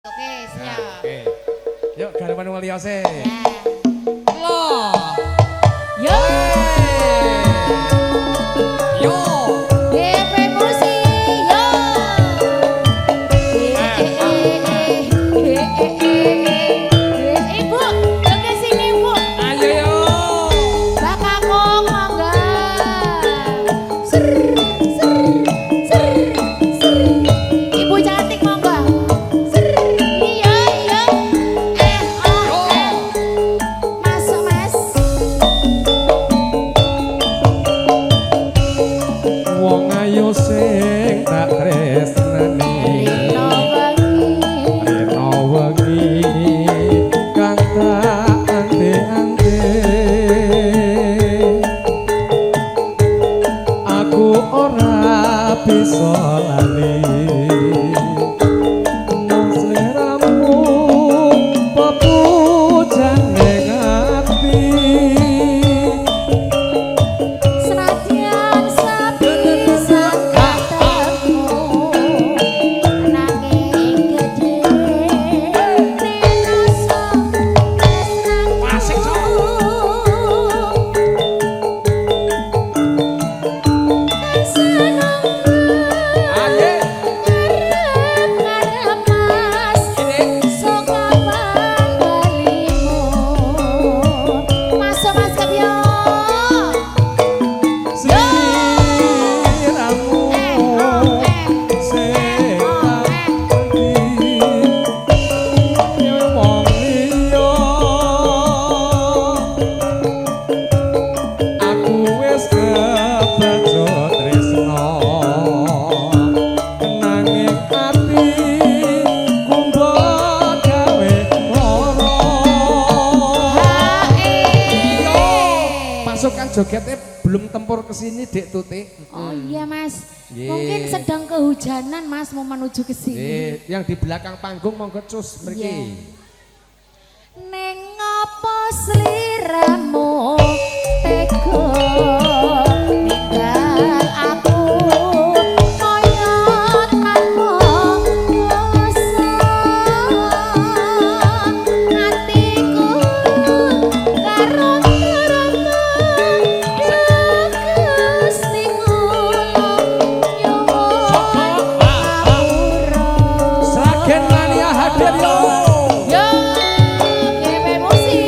Oke, siap. Oke. Yuk, garwan waliose. Ya. Lo. Yo. Yo. GP Musik, yo. Ibu, yo ke sini, Bu. Ayo yo. Mbak Kakung, monggo. Ser, ser, ser, ser. Ibu cantik, monggo. Ser, iya, iya. Masuk, Mas. Wong ayu sing tak tresnani. Rino wengi. Reno wengi kang tak ante-ante. Aku ora bisa lali. Nang sliramu pepujan ning ati. Senadyan sapisan ketemu nanging gedhe rinoso Asik, Sok. Aye. ngarep mas sok kapan balimu masuk mas kebyo Sliramu sing ati wong liya. Aku wis kebaca tresno nanging ati kumba gawe lara. Pasukan jogetnya belum tempur ke sini, Dek Tuti. Oh iya mas, Ye. mungkin sedang kehujanan mas mau menuju ke sini. Yang di belakang panggung monggo cus mriki. Iya. Neng apa sliramu tega ninggal aku kaya tanpa kuasa atiku karo rasa Gusti kula nyuwun Sragen Mania hadir yo. yo GP Musik.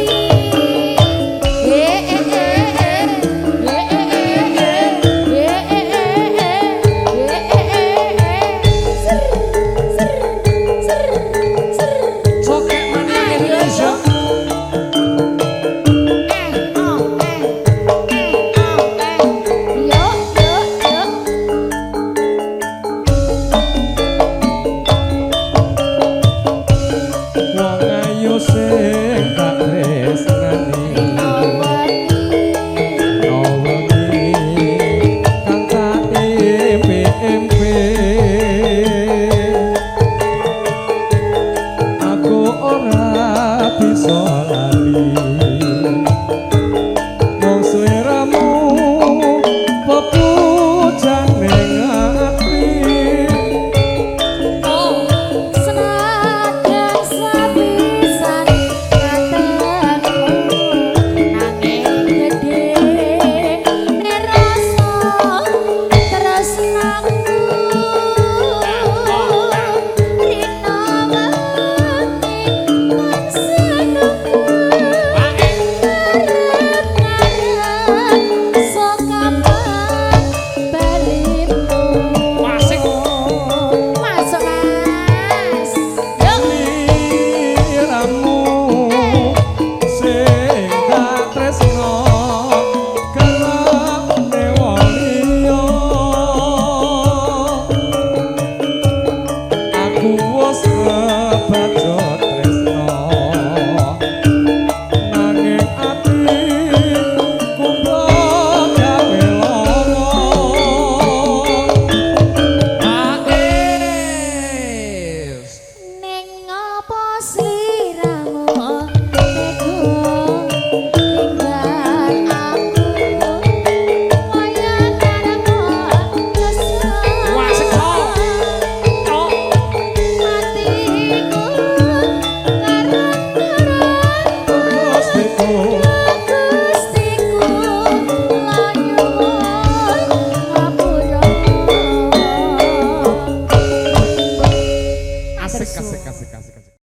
Asik, Su. asik, asik, asik, asik.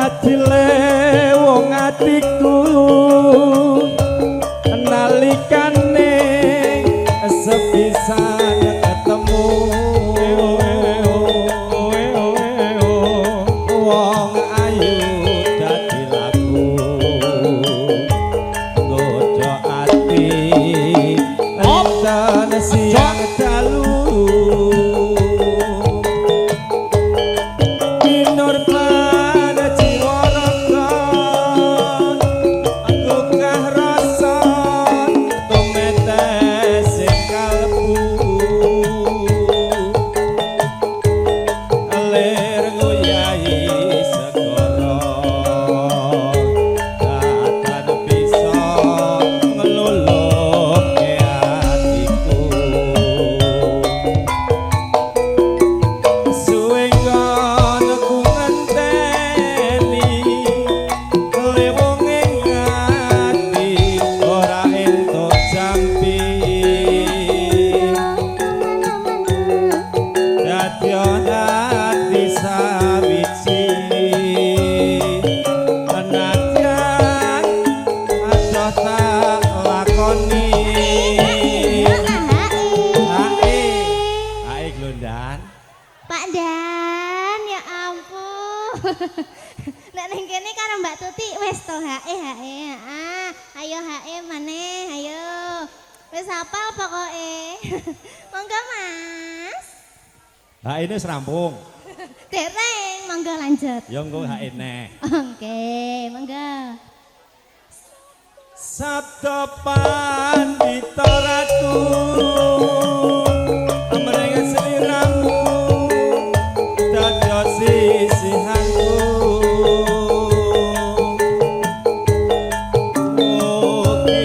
dadile wong atiku nalikane sepisan ketemu wong ayu dadi laku gojo ati enten siang dalu Minur pada jiwa rakan aku kah rasa tumetes sing kalbu alir ngoyahi segara datan bisa ngeluluhke atiku suwe ngono ku ngenteni lewong ing ati ora entuk jampi dadi ati sawiji anadyan adoh tak lakoni hae glondan Pak Dan, ya ampun. Nek ning kene karo Mbak Tuti wis to hae. Ayo hae maneh, ayo. Wis apal pokoke. Monggo Mas. hae ini serampung Dereng, monggo lanjut. ya engko hae neh Oke, monggo. Sabda pandita ratu amreng sliramu dados sisihanku mugi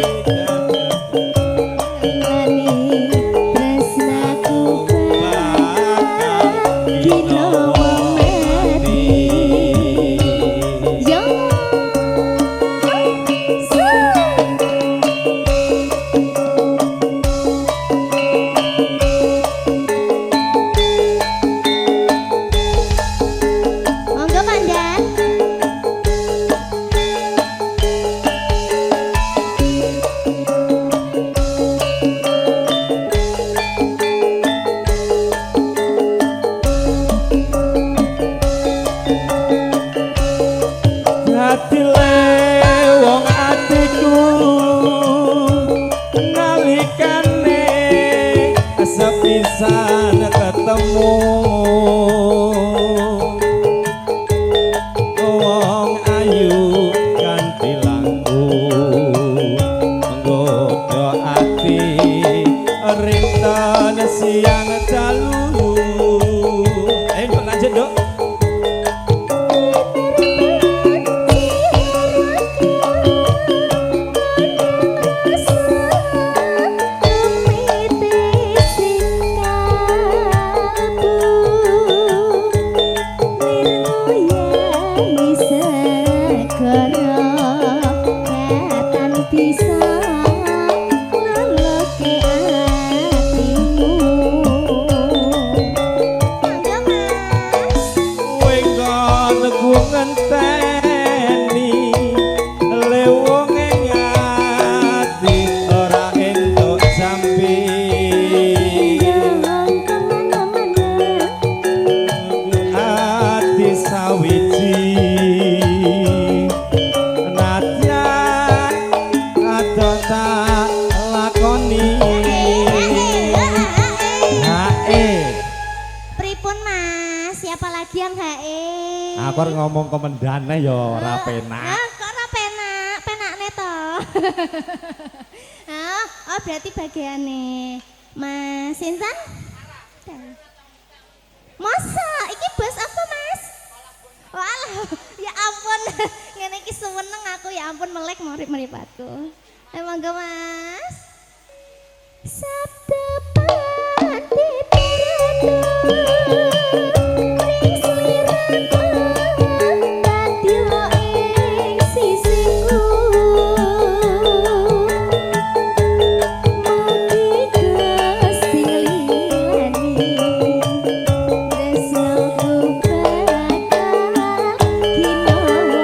Lani tresnaku bakal ginawa mati. Yo. Monggo Pandan. Dadile wong atiku nalikane sepisan ketemu wong ayu kanthi langku nggodha ati rinten siang dalu lanjut dok Bisa leleke atimu. Monggo Mas. Wengon ku ngenteni lewong ing ati ora entuk jampi ati sawiji nadyan adoh tak lakoni hae Pripun Mas? Siapa lagi yang hae? aku arep ngomong komendane ya ora penak Kok ora penak? Penakne to. Oh berarti bagiane Mas Sinten? Masa iki bos apa Mas? Walah, ya ampun. Ngene iki suweneng aku ya ampun melek mripatku. Monggo Mas. Sabda pandita ratu ring sliraku dadya ing sisiku mugi Gusti lilani tresnaku bakal ginawa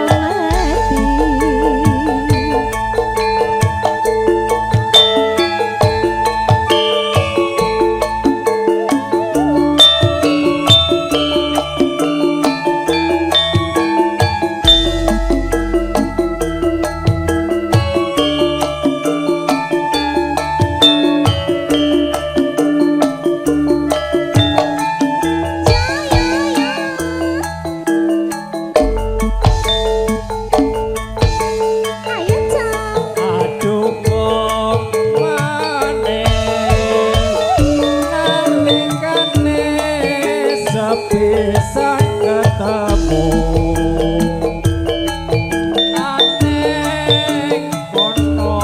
Aneng kono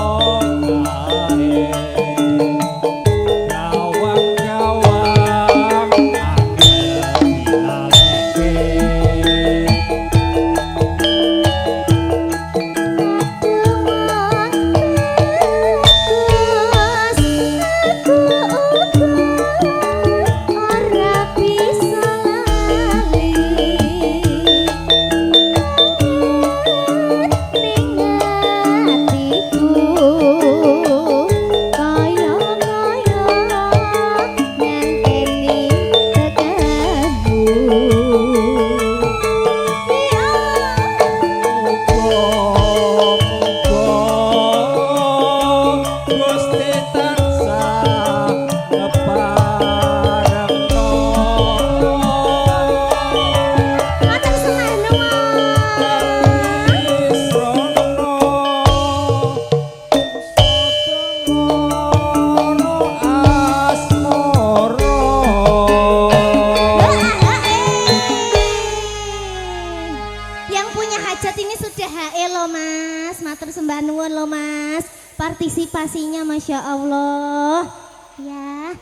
kae gawang-gawang Gusti tansah ngeparengno Matur sembah Isrono Sotono asmoro Yang punya hajat ini sudah HE loh Mas. Matur sembah nuwun loh Mas. Partisipasinya Masya Allah. Ya.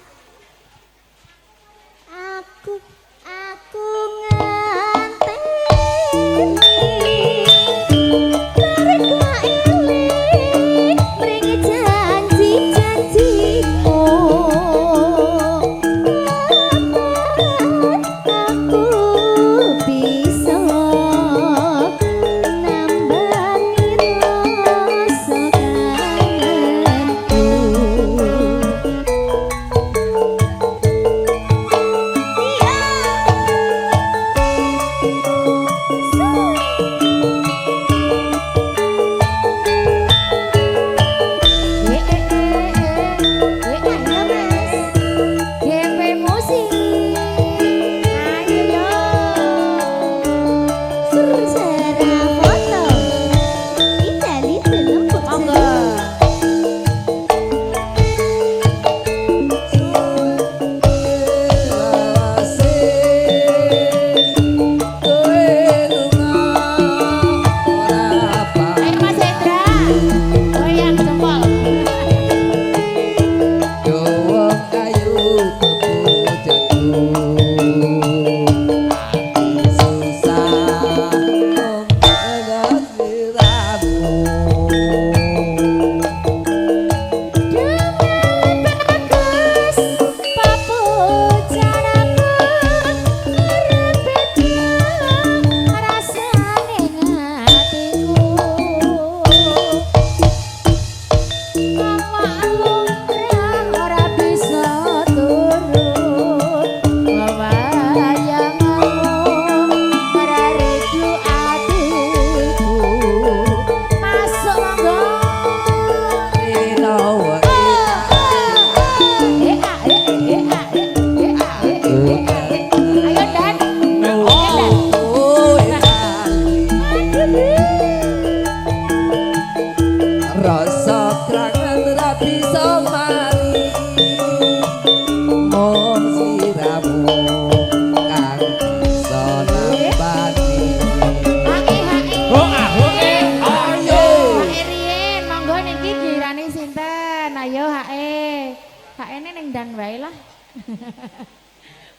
Aku nganteni mereka eling mriki janji-janjimu. Aku bisa nambani rasa kangenku.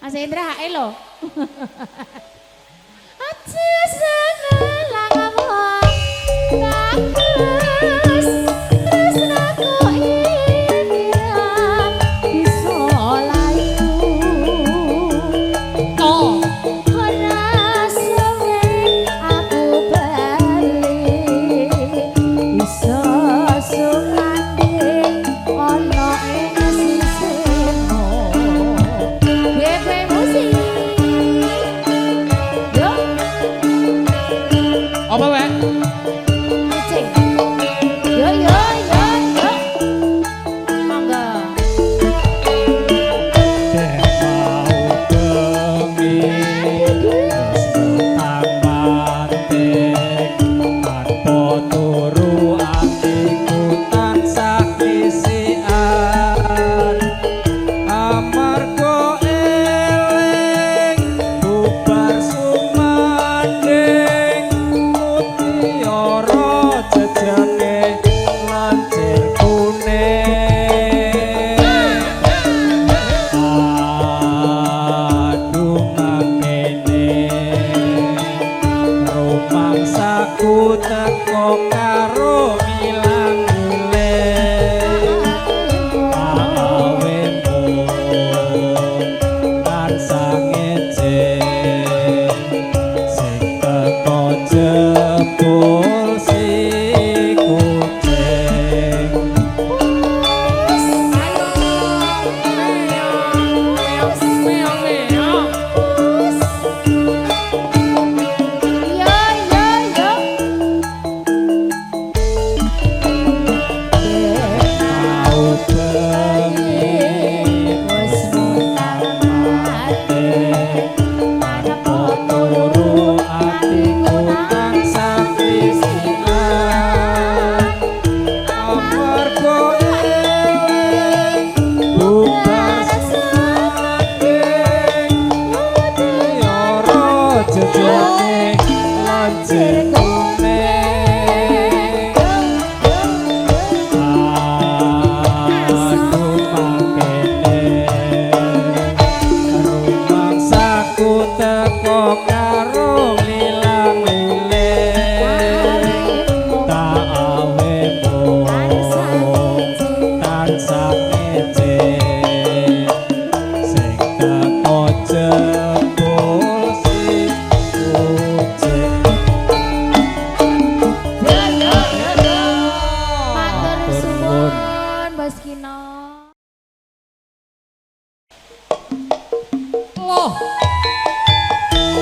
Mas Indra HE lo. Aja seneng ngomong bagus tresnaku ini bisa layu. Oh, Ora suwe aku bali bisa sumanding ana ing sisihmu. GP Musik. Yo aku teko karo milang-miling awemu tansah ngecek sing teko jebul si kucing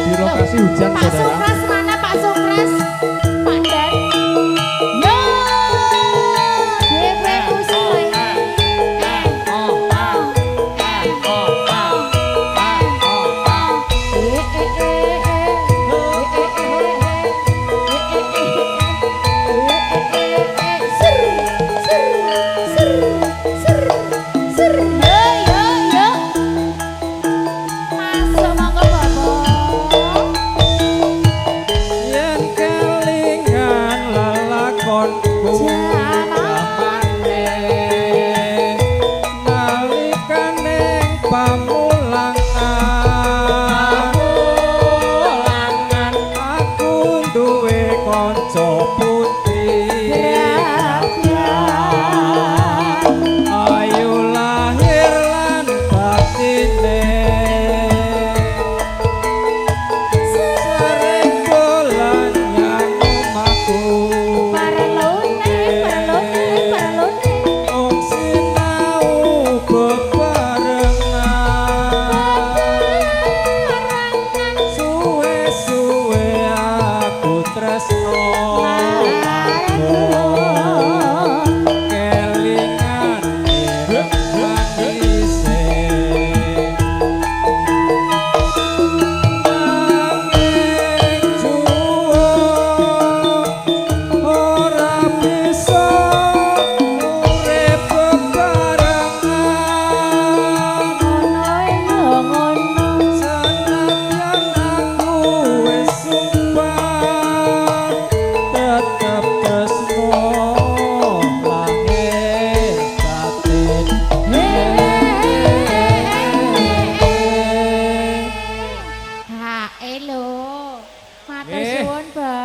Di lokasi hujan Pak saudara. Supras mana Pak Supras? Pak Dan. Yo. DP Kusui.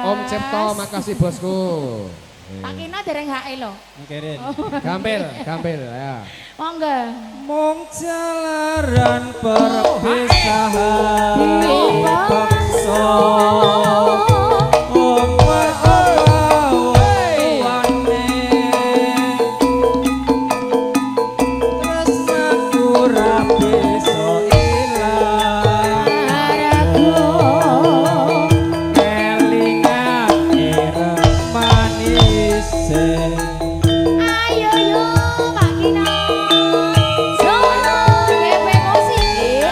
Om Cipto, makasih bosku. Pak Kino dereng HE lho. Mungkin. Gampil, gampil ya. Monggo. Mung jalaran perpisahan paksa omah awane tresnaku ra bisa ilang kelingan ireng manis. Ayo yo Pak Kino. Sono DP musik.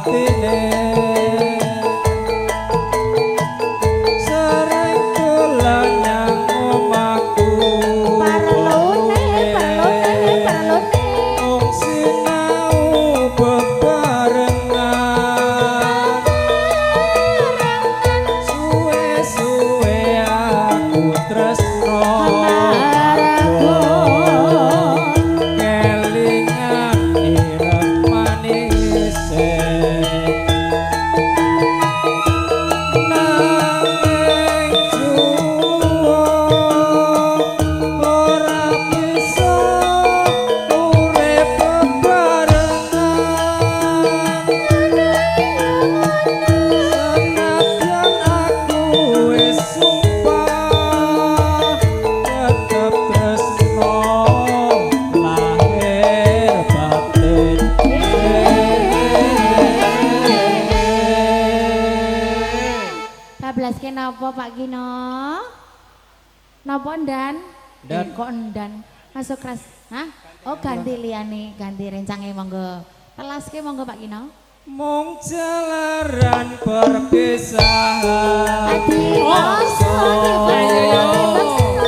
batine sering dolan nyang omahku Parlone. wong sinau bebarengan suwe-suwe aku tresno kelingan ireng manis nanging juwo ora bisa urip bebarengan senadyan aku wis sumpah tetep tresno lahir batin. Bablas ke napa Pak Gino? Napa ndan? Ndan. Kok ndan? Masuk keras. Hah? Oh ganti liyane, ganti rencange monggo. Telaske monggo Pak Gino. Mung jalaran perpisahan Adios.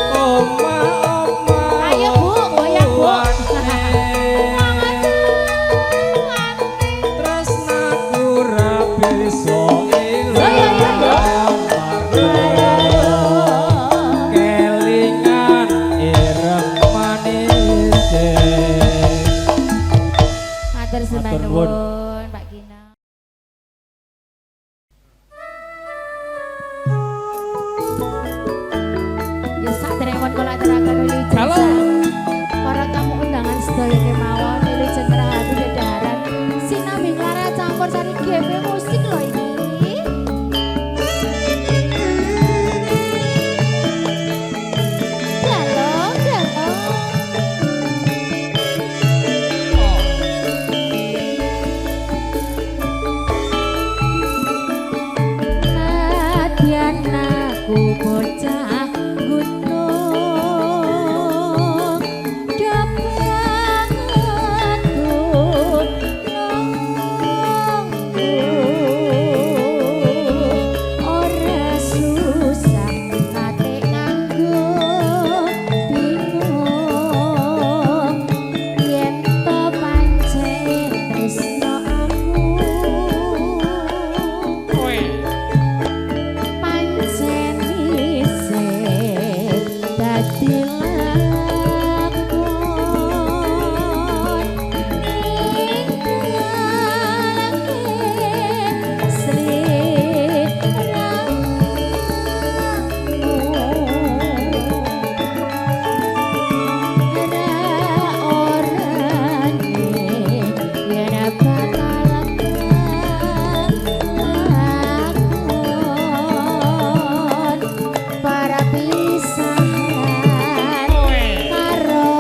Oma-oma Ayo, Bu, goyang, Bu. tresnaku ra bisa Goyang, ilang kelingan ireng manis Matur sembah Matur nuwun. nuwun Pak Gino. Ya sak derewon kula aturaken wilujeng. Halo. Para tamu undangan sedaya kemawon wilujeng ngrahati dedaharan sinambi Clara campur sari GP musik lho ini. Halo, halo. Nadyan aku bocah gunung dapat ora susah nate nganggo bingung yen to pancen tresno aku pancen isih dadi lakon ninggalake para pisahan karo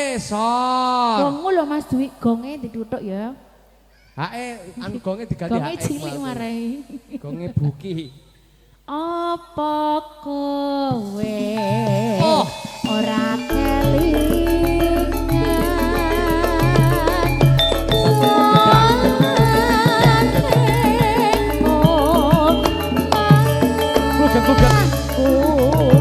Gongmu lho Mas Dwi, gonge dituthuk ya. Anu gonge diganti Gonge cilik marai. Gonge buki. Apa kowe Oh. ora kelingan Gugat-gugat.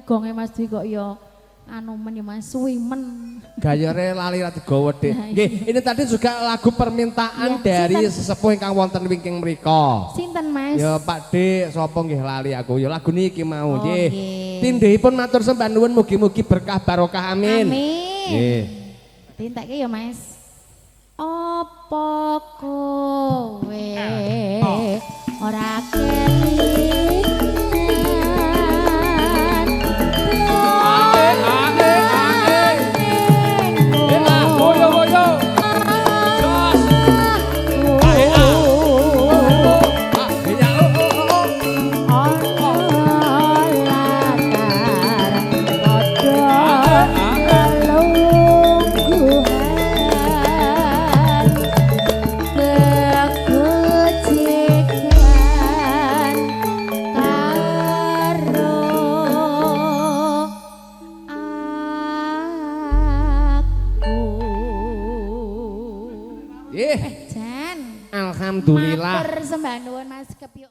gonge Mas Dwi kok ya anu men ya Mas suwi men. Gayare lali ra digawa Dik. Nggih, ini tadi juga lagu permintaan Ya, dari sinten? sesepuh ingkang wonten wingking mriku. Sinten Mas? Ya Pak Dik, sapa nggih lali aku. Ya lagu niki mau Oh, nggih. nggih. Tindhihipun matur sembah nuwun mugi-mugi berkah barokah amin. Amin. Nggih. Tintekke ya Mas. Apa kowe ora kelingan Nggih. Jan, Alhamdulillah. matur sembah nuwun Mas Kepyo.